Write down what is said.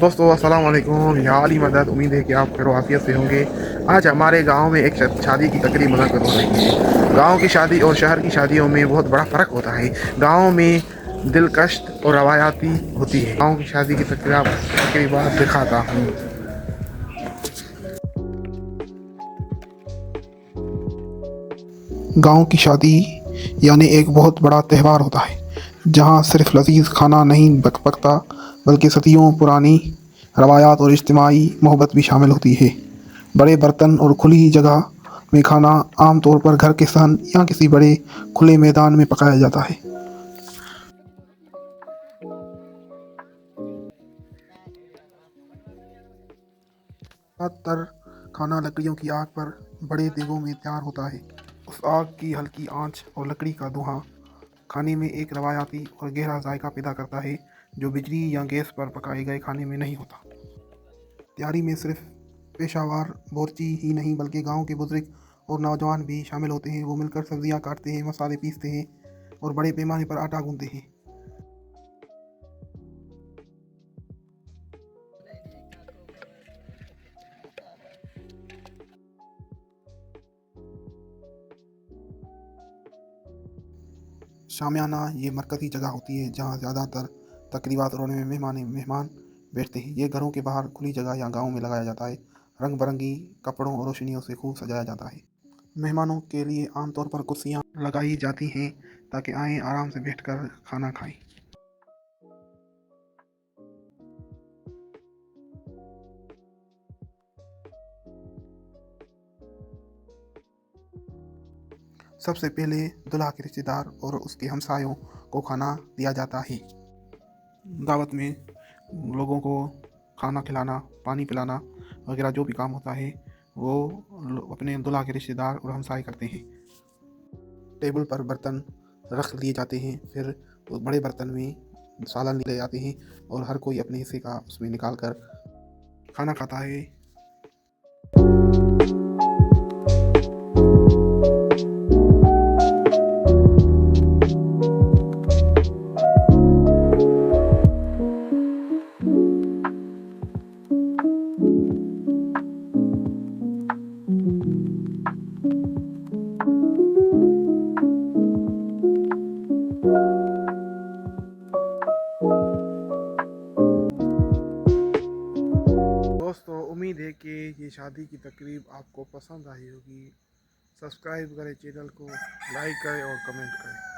दोस्तों अस्सलाम वालेकुम, या अली मदद। उम्मीद है कि आप खैर आफियत से होंगे। आज हमारे गांव में एक शादी की तकरीब मुनक़्क़द हो रही है। गांव की शादी और शहर की शादियों में बहुत बड़ा फ़र्क होता है। गांव में दिलकश और रवायाती होती है। गांव की शादी की तकरीबात दिखाता हूँ। गांव की शादी यानी एक बहुत बड़ा त्यौहार होता है, जहां सिर्फ लजीज खाना नहीं पकता, बल्कि सदियों पुरानी रवायात और इज्तिमाई मोहब्बत भी शामिल होती है। बड़े बर्तन और खुली जगह में खाना आमतौर पर घर के सहन या किसी बड़े खुले मैदान में पकाया जाता है। ज़्यादातर खाना लकड़ियों की आग पर बड़े देगों में तैयार होता है। उस आग की हल्की आंच और लकड़ी का धुआं खाने में एक रवायाती और गहरा जायका पैदा करता है, जो बिजली या गैस पर पकाए गए खाने में नहीं होता। तैयारी में सिर्फ पेशावर बावर्ची ही नहीं, बल्कि गांव के बुजुर्ग और नौजवान भी शामिल होते हैं। वो मिलकर सब्जियां काटते हैं, मसाले पीसते हैं और बड़े पैमाने पर आटा गूंदते हैं। शामियाना ये मरकज़ी जगह होती है जहाँ ज़्यादातर तकरीबात और उनमें मेहमान बैठते हैं। ये घरों के बाहर खुली जगह या गांव में लगाया जाता है। रंग बिरंगी कपड़ों और रोशनियों से खूब सजाया जाता है। मेहमानों के लिए आमतौर पर कुर्सियाँ लगाई जाती हैं ताकि आए आराम से बैठकर खाना खाएं। सबसे पहले दुल्हा के रिश्तेदार और उसके हमसायों को खाना दिया जाता है। दावत में लोगों को खाना खिलाना, पानी पिलाना वगैरह जो भी काम होता है वो अपने दूल्हा के रिश्तेदार और हमसाए करते हैं। टेबल पर बर्तन रख लिए जाते हैं, फिर उस बड़े बर्तन में सालन लिए जाते हैं और हर कोई अपने हिस्से का उसमें निकाल कर खाना खाता है। दोस्तों उम्मीद है कि ये शादी की तकरीब आपको पसंद आई होगी। सब्सक्राइब करें चैनल को, लाइक करें और कमेंट करें।